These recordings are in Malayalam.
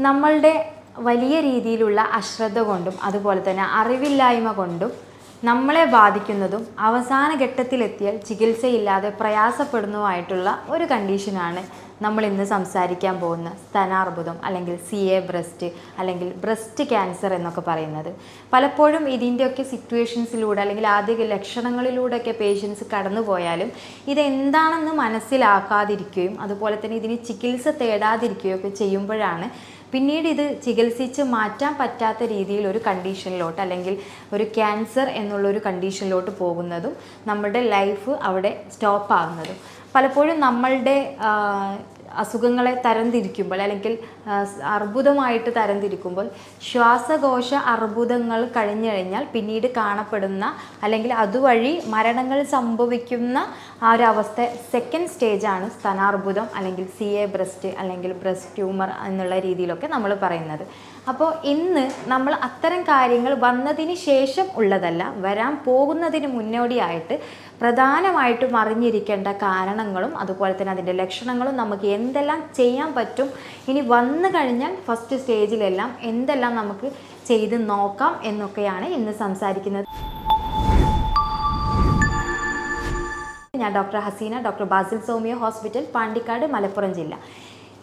നമ്മളുടെ വലിയ രീതിയിലുള്ള അശ്രദ്ധ കൊണ്ടും അതുപോലെ തന്നെ അറിവില്ലായ്മ കൊണ്ടും നമ്മളെ ബാധിക്കുന്നതും അവസാന ഘട്ടത്തിലെത്തിയാൽ ചികിത്സയില്ലാതെ പ്രയാസപ്പെടുന്നതുമായിട്ടുള്ള ഒരു കണ്ടീഷനാണ് നമ്മൾ ഇന്ന് സംസാരിക്കാൻ പോകുന്ന സ്തനാർബുദം അല്ലെങ്കിൽ ബ്രസ്റ്റ് അല്ലെങ്കിൽ ബ്രസ്റ്റ് ക്യാൻസർ എന്നൊക്കെ പറയുന്നത്. പലപ്പോഴും ഇതിൻ്റെയൊക്കെ സിറ്റുവേഷൻസിലൂടെ അല്ലെങ്കിൽ ആദ്യ ലക്ഷണങ്ങളിലൂടെയൊക്കെ പേഷ്യൻസ് കടന്നു പോയാലും ഇതെന്താണെന്ന് മനസ്സിലാക്കാതിരിക്കുകയും അതുപോലെ തന്നെ ഇതിന് ചികിത്സ തേടാതിരിക്കുകയും ഒക്കെ ചെയ്യുമ്പോഴാണ് പിന്നീട് ഇത് ചികിത്സിച്ച് മാറ്റാൻ പറ്റാത്ത രീതിയിൽ ഒരു കണ്ടീഷനിലോട്ട് അല്ലെങ്കിൽ ഒരു ക്യാൻസർ എന്നുള്ളൊരു കണ്ടീഷനിലോട്ട് പോകുന്നതും നമ്മുടെ ലൈഫ് അവിടെ സ്റ്റോപ്പ് ആകുന്നതും. പലപ്പോഴും നമ്മളുടെ അസുഖങ്ങളെ തരംതിരിക്കുമ്പോൾ അല്ലെങ്കിൽ അർബുദമായിട്ട് തരംതിരിക്കുമ്പോൾ ശ്വാസകോശ അർബുദങ്ങൾ കഴിഞ്ഞു കഴിഞ്ഞാൽ പിന്നീട് കാണപ്പെടുന്ന അല്ലെങ്കിൽ അതുവഴി മരണങ്ങൾ സംഭവിക്കുന്ന ആ ഒരു അവസ്ഥ സെക്കൻഡ് സ്റ്റേജാണ് സ്തനാർബുദം അല്ലെങ്കിൽ ബ്രസ്റ്റ് അല്ലെങ്കിൽ ബ്രസ്റ്റ് ട്യൂമർ എന്നുള്ള രീതിയിലൊക്കെ നമ്മൾ പറയുന്നത്. അപ്പോൾ ഇന്ന് നമ്മൾ അത്തരം കാര്യങ്ങൾ വന്നതിന് ശേഷം ഉള്ളതല്ല, വരാൻ പോകുന്നതിന് മുന്നോടിയായിട്ട് പ്രധാനമായിട്ടും അറിഞ്ഞിരിക്കേണ്ട കാരണങ്ങളും അതുപോലെ തന്നെ അതിൻ്റെ ലക്ഷണങ്ങളും നമുക്ക് എന്തെല്ലാം ചെയ്യാൻ പറ്റും, ഇനി വന്നു കഴിഞ്ഞാൽ ഫസ്റ്റ് സ്റ്റേജിലെല്ലാം എന്തെല്ലാം നമുക്ക് ചെയ്ത് നോക്കാം എന്നൊക്കെയാണ് ഇന്ന് സംസാരിക്കുന്നത്. ഞാൻ doctor Haseena, doctor Basil homeo hospital, Pandikkad, Malappuram ജില്ല.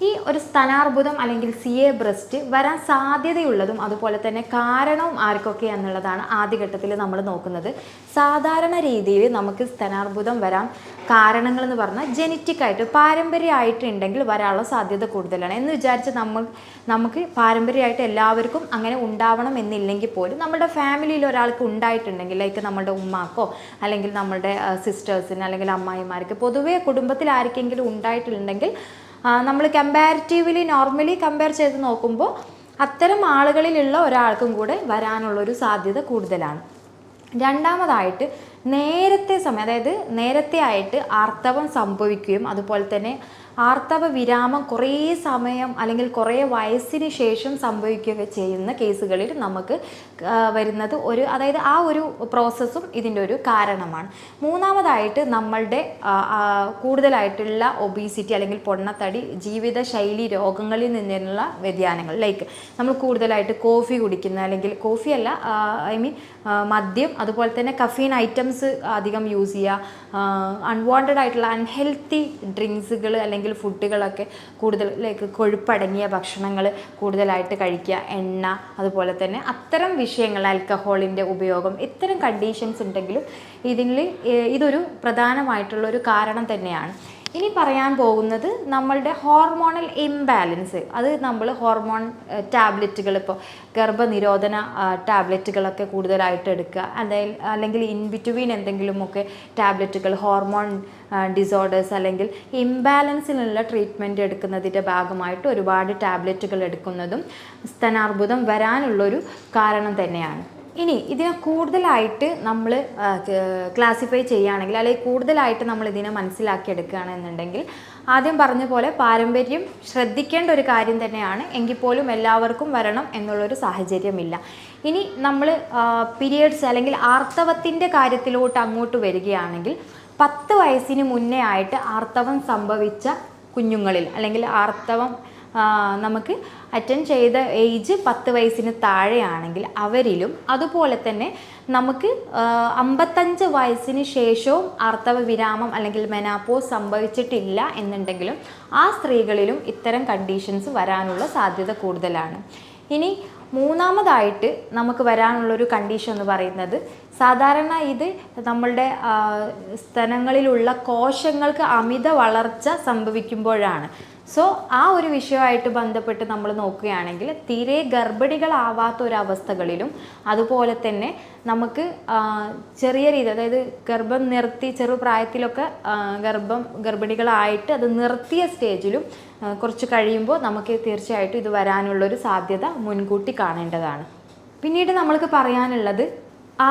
ഈ ഒരു സ്തനാർബുദം അല്ലെങ്കിൽ ബ്രസ്റ്റ് വരാൻ സാധ്യതയുള്ളതും അതുപോലെ തന്നെ കാരണവും ആർക്കൊക്കെ എന്നുള്ളതാണ് ആദ്യഘട്ടത്തിൽ നമ്മൾ നോക്കുന്നത്. സാധാരണ രീതിയിൽ നമുക്ക് സ്തനാർബുദം വരാൻ കാരണങ്ങളെന്ന് പറഞ്ഞാൽ ജനറ്റിക്കായിട്ട് പാരമ്പര്യമായിട്ടുണ്ടെങ്കിൽ വരാനുള്ള സാധ്യത കൂടുതലാണ് എന്ന് വിചാരിച്ച് നമുക്ക് പാരമ്പര്യമായിട്ട് എല്ലാവർക്കും അങ്ങനെ ഉണ്ടാവണം എന്നില്ലെങ്കിൽ പോലും നമ്മുടെ ഫാമിലിയിൽ ഒരാൾക്ക് ഉണ്ടായിട്ടുണ്ടെങ്കിൽ, ലൈക്ക് നമ്മുടെ ഉമ്മാക്കോ അല്ലെങ്കിൽ നമ്മുടെ സിസ്റ്റേഴ്സിന് അല്ലെങ്കിൽ അമ്മായിമാർക്ക് പൊതുവേ കുടുംബത്തിൽ ആർക്കെങ്കിലും ഉണ്ടായിട്ടുണ്ടെങ്കിൽ നമ്മൾ കമ്പാരിറ്റീവ്ലി നോർമലി കമ്പയർ ചെയ്ത് നോക്കുമ്പോൾ അത്തരം ആളുകളിലുള്ള ഒരാൾക്കും കൂടെ വരാനുള്ളൊരു സാധ്യത കൂടുതലാണ്. രണ്ടാമതായിട്ട് അതായത് നേരത്തെ ആയിട്ട് ആർത്തവം സംഭവിക്കുകയും അതുപോലെ തന്നെ ആർത്തവ വിരാമം കുറേ സമയം അല്ലെങ്കിൽ കുറേ വയസ്സിന് ശേഷം സംഭവിക്കുകയൊക്കെ ചെയ്യുന്ന കേസുകളിൽ നമുക്ക് വരുന്നത് അതായത് ആ ഒരു പ്രോസസ്സും ഇതിൻ്റെ ഒരു കാരണമാണ്. മൂന്നാമതായിട്ട് നമ്മളുടെ കൂടുതലായിട്ടുള്ള ഒബീസിറ്റി അല്ലെങ്കിൽ പൊണ്ണത്തടി, ജീവിതശൈലി രോഗങ്ങളിൽ നിന്നുള്ള വ്യതിയാനങ്ങൾ, ലൈക്ക് നമ്മൾ കൂടുതലായിട്ട് കോഫി കുടിക്കുന്ന അല്ലെങ്കിൽ കോഫിയല്ല മദ്യം അതുപോലെ തന്നെ കഫീൻ ഐറ്റംസ് അധികം യൂസ് ചെയ്യുക, അൺവാണ്ടഡ് ആയിട്ടുള്ള അൺഹെൽത്തി ഡ്രിങ്ക്സുകൾ അല്ലെങ്കിൽ ഫുഡുകളൊക്കെ കൂടുതൽ ലൈക്ക് കൊഴുപ്പടങ്ങിയ ഭക്ഷണങ്ങൾ കൂടുതലായിട്ട് കഴിക്കുക, എണ്ണ, അതുപോലെ തന്നെ അത്തരം വിഷയങ്ങൾ, ആൽക്കഹോളിൻ്റെ ഉപയോഗം, ഇത്തരം കണ്ടീഷൻസ് ഉണ്ടെങ്കിലും ഇതൊരു പ്രധാനമായിട്ടുള്ളൊരു കാരണം തന്നെയാണ്. ഇനി പറയാൻ പോകുന്നത് നമ്മളുടെ ഹോർമോണൽ ഇംബാലൻസ്. അത് നമ്മൾ ഹോർമോൺ ടാബ്ലറ്റുകൾ, ഇപ്പോൾ ഗർഭനിരോധന ടാബ്ലറ്റുകളൊക്കെ കൂടുതലായിട്ട് എടുക്കുക, അല്ലെങ്കിൽ ഇൻ ബിറ്റ്വീൻ എന്തെങ്കിലുമൊക്കെ ടാബ്ലറ്റുകൾ, ഹോർമോൺ ഡിസോർഡേഴ്സ് അല്ലെങ്കിൽ ഇംബാലൻസിനുള്ള ട്രീറ്റ്മെൻറ്റ് എടുക്കുന്നതിൻ്റെ ഭാഗമായിട്ട് ഒരുപാട് ടാബ്ലറ്റുകൾ എടുക്കുന്നതും സ്തനാർബുദം വരാനുള്ളൊരു കാരണം തന്നെയാണ്. ഇനി ഇതിനെ കൂടുതലായിട്ട് നമ്മൾ ക്ലാസിഫൈ ചെയ്യുകയാണെങ്കിൽ അല്ലെങ്കിൽ കൂടുതലായിട്ട് നമ്മൾ ഇതിനെ മനസ്സിലാക്കിയെടുക്കുകയാണെന്നുണ്ടെങ്കിൽ ആദ്യം പറഞ്ഞ പോലെ പാരമ്പര്യം ശ്രദ്ധിക്കേണ്ട ഒരു കാര്യം തന്നെയാണ്, എങ്കിൽ പോലും എല്ലാവർക്കും വരണം എന്നുള്ളൊരു സാഹചര്യമില്ല. ഇനി നമ്മൾ പീരിയഡ്സ് അല്ലെങ്കിൽ ആർത്തവത്തിൻ്റെ കാര്യത്തിലോട്ട് അങ്ങോട്ട് വരികയാണെങ്കിൽ 10 വയസ്സിന് മുന്നേ ആയിട്ട് ആർത്തവം സംഭവിച്ച കുഞ്ഞുങ്ങളിൽ അല്ലെങ്കിൽ ആർത്തവം നമുക്ക് അറ്റൻഡ് ചെയ്ത ഏജ് 10 വയസ്സിന് താഴെയാണെങ്കിൽ അവരിലും, അതുപോലെ തന്നെ നമുക്ക് 55 വയസ്സിന് ശേഷവും ആർത്തവ വിരാമം അല്ലെങ്കിൽ മെനാപ്പോസ് സംഭവിച്ചിട്ടില്ല എന്നുണ്ടെങ്കിലും ആ സ്ത്രീകളിലും ഇത്തരം കണ്ടീഷൻസ് വരാനുള്ള സാധ്യത കൂടുതലാണ്. ഇനി മൂന്നാമതായിട്ട് നമുക്ക് വരാനുള്ളൊരു കണ്ടീഷൻ എന്ന് പറയുന്നത്, സാധാരണ ഇത് നമ്മളുടെ സ്തനങ്ങളിലുള്ള കോശങ്ങൾക്ക് അമിത വളർച്ച സംഭവിക്കുമ്പോഴാണ്. സോ ആ ഒരു വിഷയമായിട്ട് ബന്ധപ്പെട്ട് നമ്മൾ നോക്കുകയാണെങ്കിൽ തീരെ ഗർഭിണികളാവാത്ത ഒരവസ്ഥകളിലും അതുപോലെ തന്നെ നമുക്ക് ചെറിയ രീതി, അതായത് ഗർഭം നിർത്തി ചെറുപ്രായത്തിലൊക്കെ ഗർഭിണികളായിട്ട് അത് നിർത്തിയ സ്റ്റേജിലും കുറച്ച് കഴിയുമ്പോൾ നമുക്ക് തീർച്ചയായിട്ടും ഇത് വരാനുള്ളൊരു സാധ്യത മുൻകൂട്ടി കാണേണ്ടതാണ്. പിന്നീട് നമ്മൾക്ക് പറയാനുള്ളത്,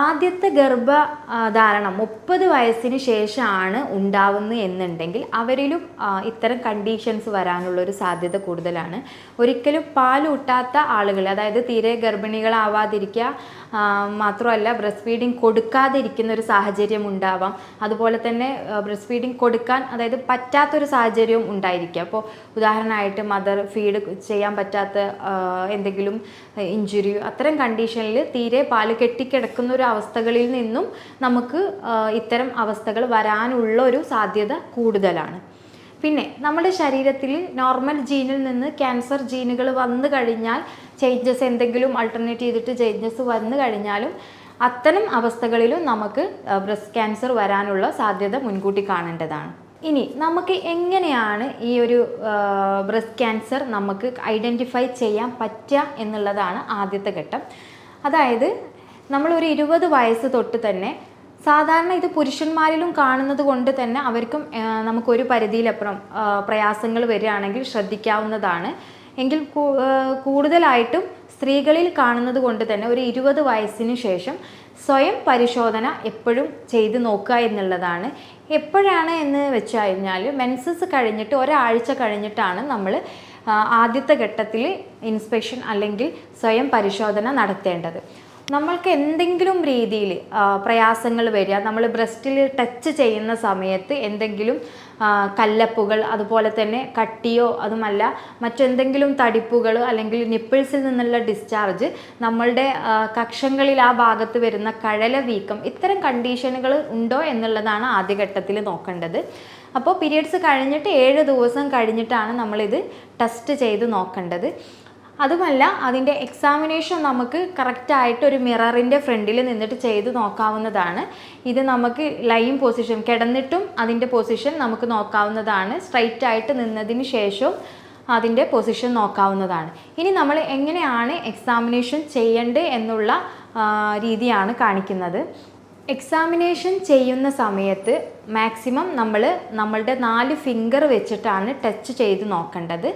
ആദ്യത്തെ ഗർഭധാരണം 30 വയസ്സിന് ശേഷമാണ് ഉണ്ടാവുന്നത് എന്നുണ്ടെങ്കിൽ അവരിലും ഇത്തരം കണ്ടീഷൻസ് വരാനുള്ളൊരു സാധ്യത കൂടുതലാണ്. ഒരിക്കലും പാലൂട്ടാത്ത ആളുകൾ, അതായത് തീരെ ഗർഭിണികളാവാതിരിക്കുക, മാത്രമല്ല ബ്രസ്റ്റ് ഫീഡിങ് കൊടുക്കാതിരിക്കുന്ന ഒരു സാഹചര്യം ഉണ്ടാവാം. അതുപോലെ തന്നെ ബ്രസ്റ്റ് ഫീഡിങ് കൊടുക്കാൻ അതായത് പറ്റാത്തൊരു സാഹചര്യവും ഉണ്ടായിരിക്കുക. അപ്പോൾ ഉദാഹരണമായിട്ട് മദർ ഫീഡ് ചെയ്യാൻ പറ്റാത്ത എന്തെങ്കിലും ഇഞ്ചുറി, അത്തരം കണ്ടീഷനിൽ തീരെ പാല് കെട്ടിക്കിടക്കുന്ന ഒരു അവസ്ഥകളിൽ നിന്നും നമുക്ക് ഇത്തരം അവസ്ഥകൾ വരാനുള്ള ഒരു സാധ്യത കൂടുതലാണ്. പിന്നെ നമ്മുടെ ശരീരത്തിൽ നോർമൽ ജീനിൽ നിന്ന് ക്യാൻസർ ജീനുകൾ വന്നു കഴിഞ്ഞാൽ ചേഞ്ചസ് എന്തെങ്കിലും ആൾട്ടർനേറ്റ് ചെയ്തിട്ട് ചേഞ്ചസ് വന്നു കഴിഞ്ഞാലും അത്തരം അവസ്ഥകളിലും നമുക്ക് ബ്രസ്റ്റ് ക്യാൻസർ വരാനുള്ള സാധ്യത മുൻകൂട്ടി കാണേണ്ടതാണ്. ഇനി നമുക്ക് എങ്ങനെയാണ് ഈ ഒരു ബ്രസ്റ്റ് ക്യാൻസർ നമുക്ക് ഐഡൻറ്റിഫൈ ചെയ്യാൻ പറ്റുക എന്നുള്ളതാണ് ആദ്യത്തെ ഘട്ടം. അതായത് നമ്മളൊരു 20 വയസ്സ് തൊട്ട് തന്നെ, സാധാരണ ഇത് പുരുഷന്മാരിലും കാണുന്നത് കൊണ്ട് തന്നെ അവർക്കും നമുക്കൊരു പരിധിയിലപ്പുറം പ്രയാസങ്ങൾ വരികയാണെങ്കിൽ ശ്രദ്ധിക്കാവുന്നതാണ്. എങ്കിൽ കൂടുതലായിട്ടും സ്ത്രീകളിൽ കാണുന്നത് കൊണ്ട് തന്നെ ഒരു 20 വയസ്സിന് ശേഷം സ്വയം പരിശോധന എപ്പോഴും ചെയ്ത് നോക്കുക എന്നുള്ളതാണ്. എപ്പോഴാണ് എന്ന് വെച്ച് കഴിഞ്ഞാൽ മെൻസസ് കഴിഞ്ഞിട്ട് ഒരാഴ്ച കഴിഞ്ഞിട്ടാണ് നമ്മൾ ആദ്യത്തെ ഘട്ടത്തിൽ ഇൻസ്പെക്ഷൻ അല്ലെങ്കിൽ സ്വയം പരിശോധന നടത്തേണ്ടത്. നമ്മൾക്ക് എന്തെങ്കിലും രീതിയിൽ പ്രയാസങ്ങൾ വരിക, നമ്മൾ ബ്രസ്റ്റിൽ ടച്ച് ചെയ്യുന്ന സമയത്ത് എന്തെങ്കിലും കല്ലപ്പുകൾ, അതുപോലെ തന്നെ കട്ടിയോ അതുമല്ല മറ്റെന്തെങ്കിലും തടിപ്പുകൾ അല്ലെങ്കിൽ നിപ്പിൾസിൽ നിന്നുള്ള ഡിസ്ചാർജ്, നമ്മളുടെ കക്ഷങ്ങളിൽ ആ ഭാഗത്ത് വരുന്ന കഴല വീക്കം, ഇത്തരം കണ്ടീഷനുകൾ ഉണ്ടോ എന്നുള്ളതാണ് ആദ്യഘട്ടത്തിൽ നോക്കേണ്ടത്. അപ്പോൾ പീരിയഡ്സ് കഴിഞ്ഞിട്ട് 7 ദിവസം കഴിഞ്ഞിട്ടാണ് നമ്മളിത് ടെസ്റ്റ് ചെയ്ത് നോക്കേണ്ടത്. അതുമല്ല അതിൻ്റെ എക്സാമിനേഷൻ നമുക്ക് കറക്റ്റായിട്ട് ഒരു മിററിൻ്റെ ഫ്രണ്ടിൽ നിന്നിട്ട് ചെയ്ത് നോക്കാവുന്നതാണ്. ഇത് നമുക്ക് ലൈൻ പൊസിഷൻ, കിടന്നിട്ടും അതിൻ്റെ പൊസിഷൻ നമുക്ക് നോക്കാവുന്നതാണ്. സ്ട്രൈറ്റ് ആയിട്ട് നിന്നതിന് ശേഷവും അതിൻ്റെ പൊസിഷൻ നോക്കാവുന്നതാണ്. ഇനി നമ്മൾ എങ്ങനെയാണ് എക്സാമിനേഷൻ ചെയ്യേണ്ടത് എന്നുള്ള രീതിയാണ് കാണിക്കുന്നത്. എക്സാമിനേഷൻ ചെയ്യുന്ന സമയത്ത് മാക്സിമം നമ്മളുടെ 4 ഫിംഗർ വെച്ചിട്ടാണ് ടച്ച് ചെയ്ത് നോക്കേണ്ടത്.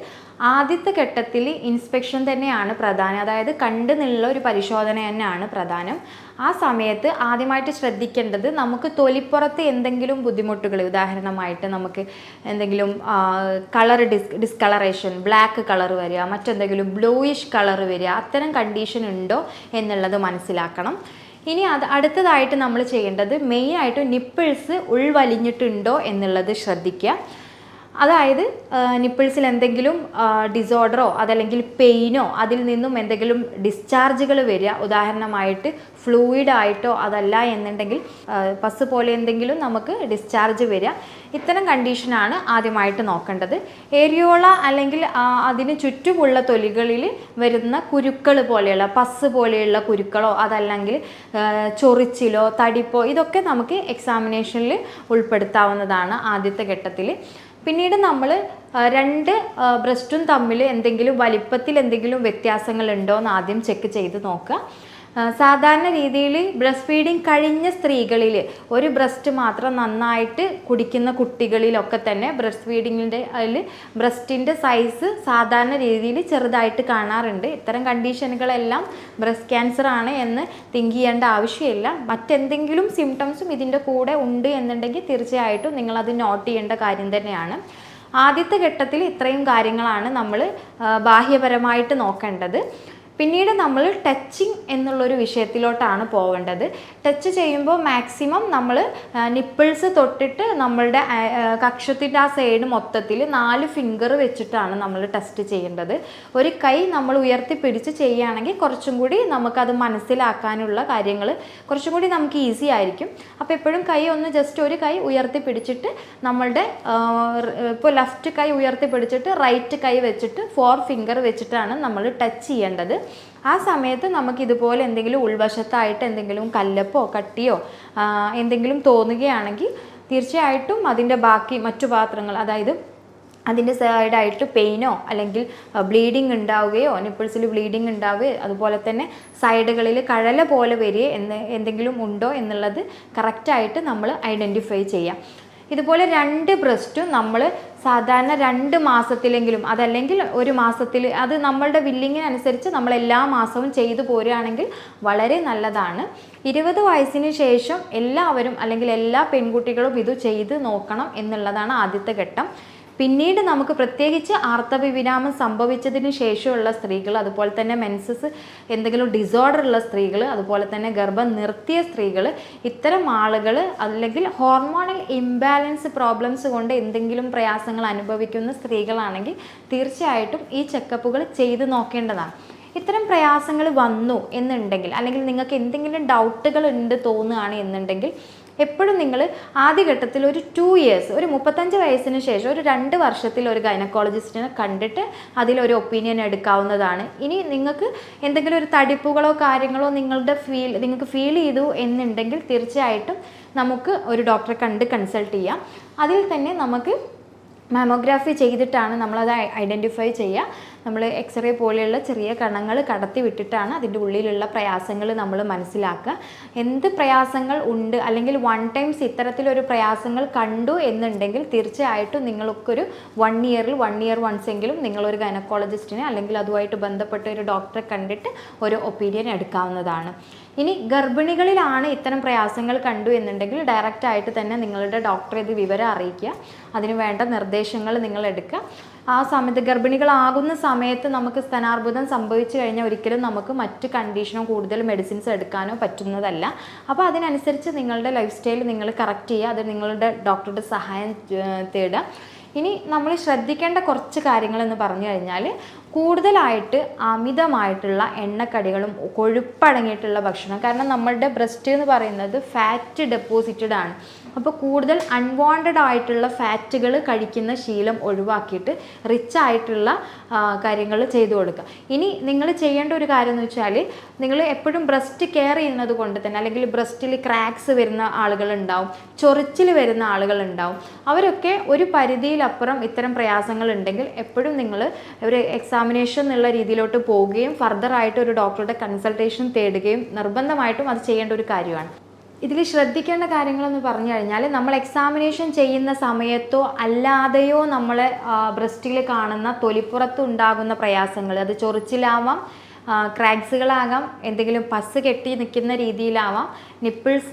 ആദ്യത്തെ ഘട്ടത്തിൽ ഇൻസ്പെക്ഷൻ തന്നെയാണ് പ്രധാനം, അതായത് കണ്ടു നിന്നുള്ള ഒരു പരിശോധന തന്നെയാണ് പ്രധാനം. ആ സമയത്ത് ആദ്യമായിട്ട് ശ്രദ്ധിക്കേണ്ടത് നമുക്ക് തൊലിപ്പുറത്ത് എന്തെങ്കിലും ബുദ്ധിമുട്ടുകൾ, ഉദാഹരണമായിട്ട് നമുക്ക് എന്തെങ്കിലും കളർ ഡിസ്കളറേഷൻ, ബ്ലാക്ക് കളർ വരിക, മറ്റെന്തെങ്കിലും ബ്ലൂയിഷ് കളർ വരിക, അത്തരം കണ്ടീഷൻ ഉണ്ടോ എന്നുള്ളത് മനസ്സിലാക്കണം. ഇനി അടുത്തതായിട്ട് നമ്മൾ ചെയ്യേണ്ടത് മെയിനായിട്ട് നിപ്പിൾസ് ഉൾവലിഞ്ഞിട്ടുണ്ടോ എന്നുള്ളത് ശ്രദ്ധിക്കുക. അതായത് നിപ്പിൾസിൽ എന്തെങ്കിലും ഡിസോർഡറോ അതല്ലെങ്കിൽ പെയിനോ അതിൽ നിന്നും എന്തെങ്കിലും ഡിസ്ചാർജുകൾ വരിക, ഉദാഹരണമായിട്ട് ഫ്ലൂയിഡായിട്ടോ അതല്ല എന്നുണ്ടെങ്കിൽ പസ് പോലെ എന്തെങ്കിലും നമുക്ക് ഡിസ്ചാർജ് വരിക, ഇത്തരം കണ്ടീഷനാണ് ആദ്യമായിട്ട് നോക്കേണ്ടത്. ഏരിയോള അല്ലെങ്കിൽ അതിന് ചുറ്റുമുള്ള തൊലികളിൽ വരുന്ന കുരുക്കൾ പോലെയുള്ള പസ് പോലെയുള്ള കുരുക്കളോ അതല്ലെങ്കിൽ ചൊറിച്ചിലോ തടിപ്പോ ഇതൊക്കെ നമുക്ക് എക്സാമിനേഷനിൽ ഉൾപ്പെടുത്താവുന്നതാണ് ആദ്യത്തെ ഘട്ടത്തിൽ. പിന്നീട് നമ്മൾ 2 ബ്രസ്റ്റും തമ്മിൽ എന്തെങ്കിലും വലിപ്പത്തിൽ എന്തെങ്കിലും വ്യത്യാസങ്ങളുണ്ടോ എന്ന് ആദ്യം ചെക്ക് ചെയ്ത് നോക്കുക. സാധാരണ രീതിയിൽ ബ്രസ്റ്റ് ഫീഡിങ് കഴിഞ്ഞ സ്ത്രീകളിൽ ഒരു ബ്രസ്റ്റ് മാത്രം നന്നായിട്ട് കുടിക്കുന്ന കുട്ടികളിലൊക്കെ തന്നെ ബ്രസ്റ്റ് ഫീഡിങ്ങിൻ്റെ അതിൽ ബ്രസ്റ്റിൻ്റെ സൈസ് സാധാരണ രീതിയിൽ ചെറുതായിട്ട് കാണാറുണ്ട്. ഇത്തരം കണ്ടീഷനുകളെല്ലാം ബ്രസ്റ്റ് ക്യാൻസർ ആണ് എന്ന് തിങ്ക് ചെയ്യേണ്ട ആവശ്യമില്ല. മറ്റെന്തെങ്കിലും സിംറ്റംസും ഇതിൻ്റെ കൂടെ ഉണ്ട് എന്നുണ്ടെങ്കിൽ തീർച്ചയായിട്ടും നിങ്ങളത് നോട്ട് ചെയ്യേണ്ട കാര്യം തന്നെയാണ്. ആദ്യത്തെ ഘട്ടത്തിൽ ഇത്രയും കാര്യങ്ങളാണ് നമ്മൾ ബാഹ്യപരമായിട്ട് നോക്കേണ്ടത്. പിന്നീട് നമ്മൾ ടച്ചിങ് എന്നുള്ളൊരു വിഷയത്തിലോട്ടാണ് പോകേണ്ടത്. ടച്ച് ചെയ്യുമ്പോൾ മാക്സിമം നമ്മൾ നിപ്പിൾസ് തൊട്ടിട്ട് നമ്മളുടെ കക്ഷത്തിൻ്റെ ആ സൈഡ് മൊത്തത്തിൽ 4 ഫിംഗർ വെച്ചിട്ടാണ് നമ്മൾ ടെസ്റ്റ് ചെയ്യേണ്ടത്. ഒരു കൈ നമ്മൾ ഉയർത്തിപ്പിടിച്ച് ചെയ്യുകയാണെങ്കിൽ കുറച്ചും കൂടി നമുക്കത് മനസ്സിലാക്കാനുള്ള കാര്യങ്ങൾ കുറച്ചും കൂടി നമുക്ക് ഈസി ആയിരിക്കും. അപ്പോൾ എപ്പോഴും കൈ ഒന്ന് ജസ്റ്റ് ഒരു കൈ ഉയർത്തിപ്പിടിച്ചിട്ട് നമ്മളുടെ ഇപ്പോൾ ലെഫ്റ്റ് കൈ ഉയർത്തിപ്പിടിച്ചിട്ട് റൈറ്റ് കൈ വെച്ചിട്ട് 4 ഫിംഗർ വെച്ചിട്ടാണ് നമ്മൾ ടച്ച് ചെയ്യേണ്ടത്. ആ സമയത്ത് നമുക്ക് ഇതുപോലെ എന്തെങ്കിലും ഉൾവശത്തായിട്ട് എന്തെങ്കിലും കല്ലപ്പോ കട്ടിയോ എന്തെങ്കിലും തോന്നുകയാണെങ്കിൽ തീർച്ചയായിട്ടും അതിൻ്റെ ബാക്കി മറ്റു പാത്രങ്ങൾ, അതായത് അതിൻ്റെ സൈഡായിട്ട് പെയിനോ അല്ലെങ്കിൽ ബ്ലീഡിങ് ഉണ്ടാവുകയോ നിപ്പിൾസിൽ ബ്ലീഡിങ് ഉണ്ടാവുകയോ അതുപോലെ തന്നെ സൈഡുകളിൽ കഴല പോലെ വരികയോ എന്തെങ്കിലും ഉണ്ടോ എന്നുള്ളത് കറക്റ്റായിട്ട് നമ്മൾ ഐഡൻറ്റിഫൈ ചെയ്യാം. ഇതുപോലെ 2 ബ്രസ്റ്റും നമ്മൾ സാധാരണ 2 മാസത്തിലെങ്കിലും അതല്ലെങ്കിൽ 1 മാസത്തിൽ, അത് നമ്മളുടെ വില്ലിങ്ങിനനുസരിച്ച് നമ്മൾ എല്ലാ മാസവും ചെയ്തു പോരുകയാണെങ്കിൽ വളരെ നല്ലതാണ്. 20 വയസ്സിന് ശേഷം എല്ലാവരും അല്ലെങ്കിൽ എല്ലാ പെൺകുട്ടികളും ഇത് ചെയ്ത് നോക്കണം എന്നുള്ളതാണ് ആദ്യത്തെ ഘട്ടം. പിന്നീട് നമുക്ക് പ്രത്യേകിച്ച് ആർത്തവവിരാമം സംഭവിച്ചതിന് ശേഷമുള്ള സ്ത്രീകൾ, അതുപോലെ തന്നെ മെൻസസ് എന്തെങ്കിലും ഡിസോർഡർ ഉള്ള സ്ത്രീകൾ, അതുപോലെ തന്നെ ഗർഭം നിർത്തിയ സ്ത്രീകൾ, ഇത്തരം ആളുകൾ അല്ലെങ്കിൽ ഹോർമോണൽ ഇംബാലൻസ് പ്രോബ്ലംസ് കൊണ്ട് എന്തെങ്കിലും പ്രയാസങ്ങൾ അനുഭവിക്കുന്ന സ്ത്രീകളാണെങ്കിൽ തീർച്ചയായിട്ടും ഈ ചെക്കപ്പുകൾ ചെയ്ത് നോക്കേണ്ടതാണ്. ഇത്തരം പ്രയാസങ്ങൾ വന്നു എന്നുണ്ടെങ്കിൽ, അല്ലെങ്കിൽ നിങ്ങൾക്ക് എന്തെങ്കിലും ഡൗട്ടുകൾ ഉണ്ട് തോന്നുകയാണ് എന്നുണ്ടെങ്കിൽ, എപ്പോഴും നിങ്ങൾ ആദ്യഘട്ടത്തിൽ ഒരു 2 years, ഒരു 35 വയസ്സിന് ശേഷം ഒരു 2 വർഷത്തിൽ ഒരു ഗൈനക്കോളജിസ്റ്റിനെ കണ്ടിട്ട് അതിലൊരു ഒപ്പീനിയൻ എടുക്കാവുന്നതാണ്. ഇനി നിങ്ങൾക്ക് എന്തെങ്കിലും ഒരു തടിപ്പുകളോ കാര്യങ്ങളോ നിങ്ങൾക്ക് ഫീൽ ചെയ്തു എന്നുണ്ടെങ്കിൽ തീർച്ചയായിട്ടും നമുക്ക് ഒരു ഡോക്ടറെ കണ്ട് കൺസൾട്ട് ചെയ്യാം. അതിൽ തന്നെ നമുക്ക് മാമോഗ്രാഫി ചെയ്തിട്ടാണ് നമ്മളത് ഐഡൻറ്റിഫൈ ചെയ്യുക. നമ്മൾ എക്സ്റേ പോലെയുള്ള ചെറിയ കണങ്ങൾ കടത്തി വിട്ടിട്ടാണ് അതിൻ്റെ ഉള്ളിലുള്ള പ്രയാസങ്ങൾ നമ്മൾ മനസ്സിലാക്കുക. എന്ത് പ്രയാസങ്ങൾ ഉണ്ട്, അല്ലെങ്കിൽ 1 times ഇത്തരത്തിലൊരു പ്രയാസങ്ങൾ കണ്ടു എന്നുണ്ടെങ്കിൽ തീർച്ചയായിട്ടും നിങ്ങൾക്കൊരു 1 year once എങ്കിലും നിങ്ങളൊരു ഗൈനക്കോളജിസ്റ്റിനെ അല്ലെങ്കിൽ അതുമായിട്ട് ബന്ധപ്പെട്ട ഒരു ഡോക്ടറെ കണ്ടിട്ട് ഒരു ഒപ്പീനിയൻ എടുക്കാവുന്നതാണ്. ഇനി ഗർഭിണികളിലാണ് ഇത്തരം പ്രയാസങ്ങൾ കണ്ടു എന്നുണ്ടെങ്കിൽ ഡയറക്റ്റായിട്ട് തന്നെ നിങ്ങളുടെ ഡോക്ടറെ ഇത് വിവരം അറിയിക്കുക. അതിന് വേണ്ട നിർദ്ദേശങ്ങൾ നിങ്ങൾ എടുക്കുക. ആ സമയത്ത് ഗർഭിണികളാകുന്ന സമയത്ത് നമുക്ക് സ്തനാർബുദം സംഭവിച്ചു കഴിഞ്ഞാൽ ഒരിക്കലും നമുക്ക് മറ്റ് കണ്ടീഷനോ കൂടുതൽ മെഡിസിൻസ് എടുക്കാനോ പറ്റുന്നതല്ല. അപ്പോൾ അതിനനുസരിച്ച് നിങ്ങളുടെ ലൈഫ് സ്റ്റൈൽ നിങ്ങൾ കറക്റ്റ് ചെയ്യുക. അത് നിങ്ങളുടെ ഡോക്ടറുടെ സഹായം തേടുക. ഇനി നമ്മൾ ശ്രദ്ധിക്കേണ്ട കുറച്ച് കാര്യങ്ങളെന്ന് പറഞ്ഞു കഴിഞ്ഞാൽ, കൂടുതലായിട്ട് അമിതമായിട്ടുള്ള എണ്ണക്കടികളും കൊഴുപ്പടങ്ങിയിട്ടുള്ള ഭക്ഷണം. കാരണം നമ്മളുടെ ബ്രസ്റ്റ് എന്ന് പറയുന്നത് ഫാറ്റ് ഡെപ്പോസിറ്റഡ് ആണ്. അപ്പോൾ കൂടുതൽ അൺവാണ്ടഡ് ആയിട്ടുള്ള ഫാറ്റുകൾ കഴിക്കുന്ന ശീലം ഒഴിവാക്കിയിട്ട് റിച്ച് ആയിട്ടുള്ള കാര്യങ്ങൾ ചെയ്തു കൊടുക്കുക. ഇനി നിങ്ങൾ ചെയ്യേണ്ട ഒരു കാര്യം എന്ന് വെച്ചാൽ, നിങ്ങൾ എപ്പോഴും ബ്രസ്റ്റ് കെയർ ചെയ്യുന്നത് കൊണ്ട് തന്നെ, അല്ലെങ്കിൽ ബ്രസ്റ്റിൽ ക്രാക്സ് വരുന്ന ആളുകളുണ്ടാവും, ചൊറിച്ചിൽ വരുന്ന ആളുകളുണ്ടാവും. അവരൊക്കെ ഒരു പരിധിയിലപ്പുറം ഇത്തരം പ്രയാസങ്ങൾ ഉണ്ടെങ്കിൽ എപ്പോഴും നിങ്ങൾ ഒരു എക്സാമിനേഷൻ എന്നുള്ള രീതിയിലോട്ട് പോവുകയും ഫർദറായിട്ട് ഒരു ഡോക്ടറുടെ കൺസൾട്ടേഷൻ തേടുകയും നിർബന്ധമായിട്ടും അത് ചെയ്യേണ്ട ഒരു കാര്യമാണ്. ഇതിൽ ശ്രദ്ധിക്കേണ്ട കാര്യങ്ങളെന്ന് പറഞ്ഞു കഴിഞ്ഞാൽ, നമ്മൾ എക്സാമിനേഷൻ ചെയ്യുന്ന സമയത്തോ അല്ലാതെയോ നമ്മളെ ബ്രസ്റ്റിൽ കാണുന്ന തൊലിപ്പുറത്ത് ഉണ്ടാകുന്ന പ്രയാസങ്ങൾ, അത് ചൊറിച്ചിലാവാം, ക്രാക്സുകളാകാം, എന്തെങ്കിലും പസ് കെട്ടി നിൽക്കുന്ന രീതിയിലാവാം, നിപ്പിൾസ്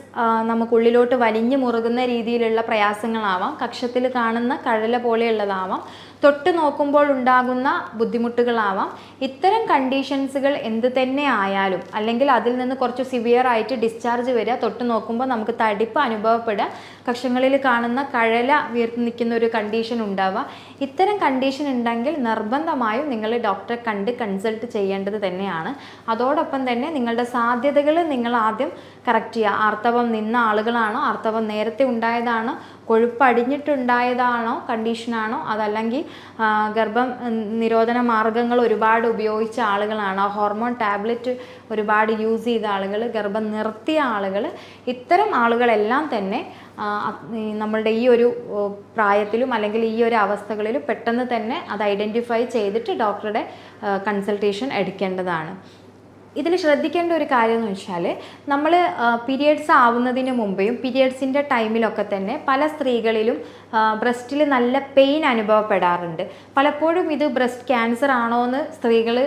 നമുക്കുള്ളിലോട്ട് വലിഞ്ഞു മുറുകുന്ന രീതിയിലുള്ള പ്രയാസങ്ങളാവാം, കക്ഷത്തിൽ കാണുന്ന കഴല പോലെയുള്ളതാവാം, തൊട്ട് നോക്കുമ്പോൾ ഉണ്ടാകുന്ന ബുദ്ധിമുട്ടുകളാവാം. ഇത്തരം കണ്ടീഷൻസുകൾ എന്ത് തന്നെ ആയാലും, അല്ലെങ്കിൽ അതിൽ നിന്ന് കുറച്ച് സിവിയർ ആയിട്ട് ഡിസ്ചാർജ് വരിക, തൊട്ട് നോക്കുമ്പോൾ നമുക്ക് തടിപ്പ് അനുഭവപ്പെടുക, കക്ഷങ്ങളിൽ കാണുന്ന കഴല വീർത്ത് നിൽക്കുന്ന ഒരു കണ്ടീഷൻ ഉണ്ടാവുക. ഇത്തരം കണ്ടീഷൻ ഉണ്ടെങ്കിൽ നിർബന്ധമായും നിങ്ങൾ ഡോക്ടറെ കണ്ട് കൺസൾട്ട് ചെയ്യേണ്ടത് തന്നെയാണ്. അതോടൊപ്പം തന്നെ നിങ്ങളുടെ സാധ്യതകൾ നിങ്ങൾ ആദ്യം കറക്റ്റ് ചെയ്യുക. ആർത്തവം നിന്ന ആളുകളാണോ, ആർത്തവം നേരത്തെ ഉണ്ടായതാണോ, കൊഴുപ്പടിഞ്ഞിട്ടുണ്ടായതാണോ കണ്ടീഷനാണോ, അതല്ലെങ്കിൽ ഗർഭം നിരോധന മാർഗങ്ങൾ ഒരുപാട് ഉപയോഗിച്ച ആളുകളാണോ, ഹോർമോൺ ടാബ്ലറ്റ് ഒരുപാട് യൂസ് ചെയ്ത ആളുകൾ, ഗർഭം നിർത്തിയ ആളുകൾ, ഇത്തരം ആളുകളെല്ലാം തന്നെ നമ്മളുടെ ഈ ഒരു പ്രായത്തിലും അല്ലെങ്കിൽ ഈ ഒരു അവസ്ഥകളിലും പെട്ടെന്ന് തന്നെ അത് ഐഡൻറ്റിഫൈ ചെയ്തിട്ട് ഡോക്ടറുടെ കൺസൾട്ടേഷൻ എടുക്കേണ്ടതാണ്. ഇതിൽ ശ്രദ്ധിക്കേണ്ട ഒരു കാര്യം എന്ന് വെച്ചാൽ, നമ്മൾ പീരിയഡ്സ് ആവുന്നതിന് മുമ്പേയും പീരിയഡ്സിൻ്റെ ടൈമിലൊക്കെ തന്നെ പല സ്ത്രീകളിലും ബ്രസ്റ്റിൽ നല്ല പെയിൻ അനുഭവപ്പെടാറുണ്ട്. പലപ്പോഴും ഇത് ബ്രസ്റ്റ് ക്യാൻസർ ആണോ എന്ന് സ്ത്രീകൾ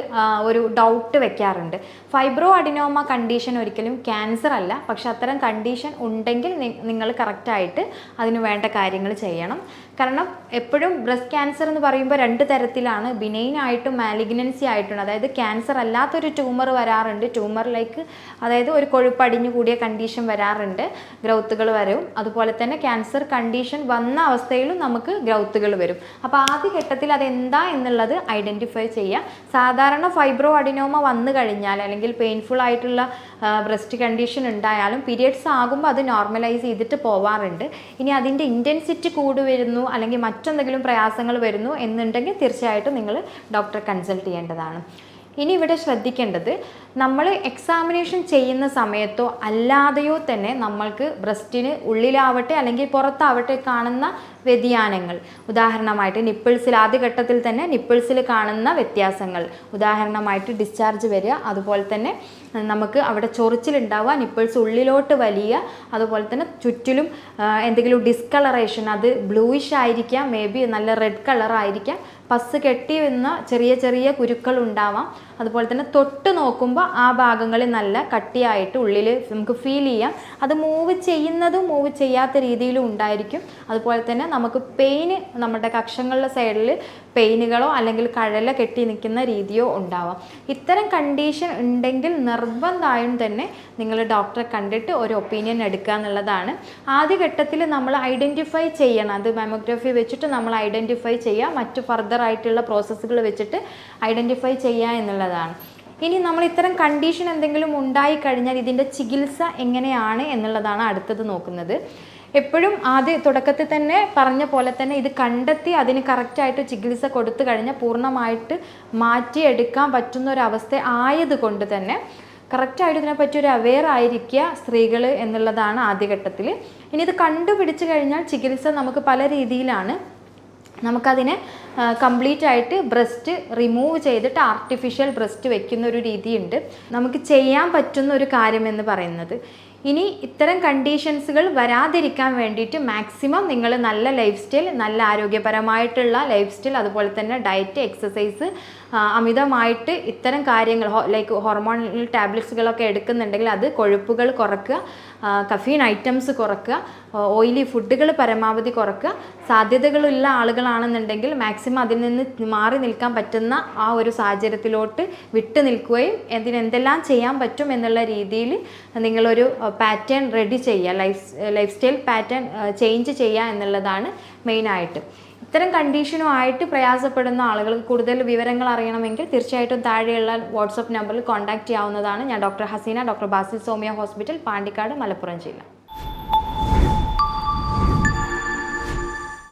ഒരു ഡൗട്ട് വെക്കാറുണ്ട്. ഫൈബ്രോ അഡിനോമ കണ്ടീഷൻ ഒരിക്കലും ക്യാൻസർ അല്ല. പക്ഷെ അത്തരം കണ്ടീഷൻ ഉണ്ടെങ്കിൽ നിങ്ങൾ കറക്റ്റായിട്ട് അതിന് വേണ്ട കാര്യങ്ങൾ ചെയ്യണം. കാരണം എപ്പോഴും ബ്രസ്റ്റ് ക്യാൻസർ എന്ന് പറയുമ്പോൾ 2 തരത്തിലാണ്, ബിനൈൻ ആയിട്ടും മാലിഗ്നൻസി ആയിട്ടുണ്ട്. അതായത് ക്യാൻസർ അല്ലാത്തൊരു ട്യൂമർ വരാറുണ്ട്, ട്യൂമർ ലൈക്ക്, അതായത് ഒരു കൊഴുപ്പടിഞ്ഞു കൂടിയ കണ്ടീഷൻ വരാറുണ്ട്, ഗ്രൗത്തുകൾ വരും. അതുപോലെ തന്നെ ക്യാൻസർ കണ്ടീഷൻ വന്ന അവസ്ഥയിലും നമുക്ക് ഗ്രൗത്തുകൾ വരും. അപ്പോൾ ആദ്യ ഘട്ടത്തിൽ അതെന്താ എന്നുള്ളത് ഐഡൻറ്റിഫൈ ചെയ്യുക. സാധാരണ ഫൈബ്രോ അഡിനോമ വന്നു കഴിഞ്ഞാൽ, അല്ലെങ്കിൽ പെയിൻഫുൾ ആയിട്ടുള്ള ബ്രസ്റ്റ് കണ്ടീഷൻ ഉണ്ടായാലും പീരിയഡ്സ് ആകുമ്പോൾ അത് നോർമലൈസ് ചെയ്തിട്ട് പോവാറുണ്ട്. ഇനി അതിൻ്റെ ഇൻറ്റൻസിറ്റി കൂടി വരുന്നു, അല്ലെങ്കിൽ മറ്റെന്തെങ്കിലും പ്രയാസങ്ങൾ വരുന്നു എന്നുണ്ടെങ്കിൽ തീർച്ചയായിട്ടും നിങ്ങൾ ഡോക്ടറെ കൺസൾട്ട് ചെയ്യേണ്ടതാണ്. ഇനി ഇവിടെ ശ്രദ്ധിക്കേണ്ടത്, നമ്മൾ എക്സാമിനേഷൻ ചെയ്യുന്ന സമയത്തോ അല്ലാതെയോ തന്നെ നമ്മൾക്ക് ബ്രസ്റ്റിന് ഉള്ളിലാവട്ടെ അല്ലെങ്കിൽ പുറത്താവട്ടെ കാണുന്ന വ്യതിയാനങ്ങൾ, ഉദാഹരണമായിട്ട് നിപ്പിൾസിൽ ആദ്യഘട്ടത്തിൽ തന്നെ നിപ്പിൾസിൽ കാണുന്ന വ്യത്യാസങ്ങൾ, ഉദാഹരണമായിട്ട് ഡിസ്ചാർജ് വരിക, അതുപോലെ തന്നെ നമുക്ക് അവിടെ ചൊറിച്ചിലുണ്ടാവുക, നിപ്പിൾസ് ഉള്ളിലോട്ട് വലിയ, അതുപോലെ തന്നെ ചുറ്റിലും എന്തെങ്കിലും ഡിസ്കളറേഷൻ, അത് ബ്ലൂയിഷ് ആയിരിക്കാം, മേ ബി നല്ല റെഡ് കളർ ആയിരിക്കാം, പസ് കെട്ടി വന്ന ചെറിയ ചെറിയ കുരുക്കൾ ഉണ്ടാവാം. അതുപോലെ തന്നെ തൊട്ട് നോക്കുമ്പോൾ ആ ഭാഗങ്ങളിൽ നല്ല കട്ടിയായിട്ട് ഉള്ളിൽ നമുക്ക് ഫീൽ ചെയ്യാം. അത് മൂവ് ചെയ്യുന്നതും മൂവ് ചെയ്യാത്ത രീതിയിലും ഉണ്ടായിരിക്കും. അതുപോലെ തന്നെ നമുക്ക് പെയിന് നമ്മുടെ കക്ഷങ്ങളുടെ സൈഡിൽ പെയിനുകളോ അല്ലെങ്കിൽ കഴല കെട്ടി നിൽക്കുന്ന രീതിയോ ഉണ്ടാവാം. ഇത്തരം കണ്ടീഷൻ ഉണ്ടെങ്കിൽ നിർബന്ധമായും തന്നെ നിങ്ങൾ ഡോക്ടറെ കണ്ടിട്ട് ഒരു ഒപ്പീനിയൻ എടുക്കുക എന്നുള്ളതാണ്. ആദ്യഘട്ടത്തിൽ നമ്മൾ ഐഡൻറ്റിഫൈ ചെയ്യണം. അത് മാമോഗ്രഫി വെച്ചിട്ട് നമ്മൾ ഐഡൻറ്റിഫൈ ചെയ്യുക, മറ്റു ഫർദർ ആയിട്ടുള്ള പ്രോസസ്സുകൾ വെച്ചിട്ട് ഐഡൻറ്റിഫൈ ചെയ്യുക എന്നുള്ളതാണ്. ഇനി നമ്മൾ ഇത്തരം കണ്ടീഷൻ എന്തെങ്കിലും ഉണ്ടായിക്കഴിഞ്ഞാൽ ഇതിൻ്റെ ചികിത്സ എങ്ങനെയാണ് എന്നുള്ളതാണ് അടുത്തത് നോക്കുന്നത്. എപ്പോഴും തുടക്കത്തിൽ തന്നെ പറഞ്ഞ പോലെ തന്നെ ഇത് കണ്ടെത്തി അതിന് കറക്റ്റായിട്ട് ചികിത്സ കൊടുത്തു കഴിഞ്ഞാൽ പൂർണ്ണമായിട്ട് മാറ്റിയെടുക്കാൻ പറ്റുന്ന ഒരവസ്ഥ ആയതുകൊണ്ട് തന്നെ കറക്റ്റായിട്ട് ഇതിനെപ്പറ്റി ഒരു അവെയർ ആയിരിക്കുക സ്ത്രീകൾ എന്നുള്ളതാണ് ആദ്യഘട്ടത്തിൽ. ഇനി ഇത് കണ്ടുപിടിച്ച് കഴിഞ്ഞാൽ ചികിത്സ നമുക്ക് പല രീതിയിലാണ്. നമുക്കതിനെ കംപ്ലീറ്റ് ആയിട്ട് ബ്രസ്റ്റ് റിമൂവ് ചെയ്തിട്ട് ആർട്ടിഫിഷ്യൽ ബ്രസ്റ്റ് വെക്കുന്ന ഒരു രീതിയുണ്ട്. നമുക്ക് ചെയ്യാൻ പറ്റുന്ന ഒരു കാര്യം എന്ന് പറയുന്നത്, ഇനി ഇത്തരം കണ്ടീഷൻസുകൾ വരാതിരിക്കാൻ വേണ്ടിയിട്ട് മാക്സിമം നിങ്ങൾ നല്ല ലൈഫ് സ്റ്റൈൽ, നല്ല ആരോഗ്യപരമായിട്ടുള്ള ലൈഫ് സ്റ്റൈൽ, അതുപോലെ തന്നെ ഡയറ്റ്, എക്സസൈസ്, അമിതമായിട്ട് ഇത്തരം കാര്യങ്ങൾ ലൈക്ക് ഹോർമോണൽ ടാബ്ലറ്റ്സുകളൊക്കെ എടുക്കുന്നുണ്ടെങ്കിൽ അത് കൊഴുപ്പുകൾ കുറയ്ക്കുക, കഫീൻ ഐറ്റംസ് കുറയ്ക്കുക, ഓയിലി ഫുഡുകൾ പരമാവധി കുറയ്ക്കുക. സാധ്യതകളുള്ള ആളുകളാണെന്നുണ്ടെങ്കിൽ മാക്സിമം അതിൽ നിന്ന് മാറി നിൽക്കാൻ പറ്റുന്ന ആ ഒരു സാഹചര്യത്തിലോട്ട് വിട്ടു നിൽക്കുകയും എന്തെല്ലാം ചെയ്യാൻ പറ്റും എന്നുള്ള രീതിയിൽ നിങ്ങളൊരു പാറ്റേൺ റെഡി ചെയ്യുക, ലൈഫ് സ്റ്റൈൽ പാറ്റേൺ ചേഞ്ച് ചെയ്യുക എന്നുള്ളതാണ് മെയിനായിട്ട്. ഇത്തരം കണ്ടീഷനുമായിട്ട് പ്രയാസപ്പെടുന്ന ആളുകൾക്ക് കൂടുതൽ വിവരങ്ങൾ അറിയണമെങ്കിൽ തീർച്ചയായിട്ടും താഴെയുള്ള വാട്സപ്പ് നമ്പറിൽ കോൺടാക്റ്റ് ചെയ്യാവുന്നതാണ്. ഞാൻ doctor Haseena, doctor Basil സോമിയ hospital, Pandikkad, Malappuram ജില്ല.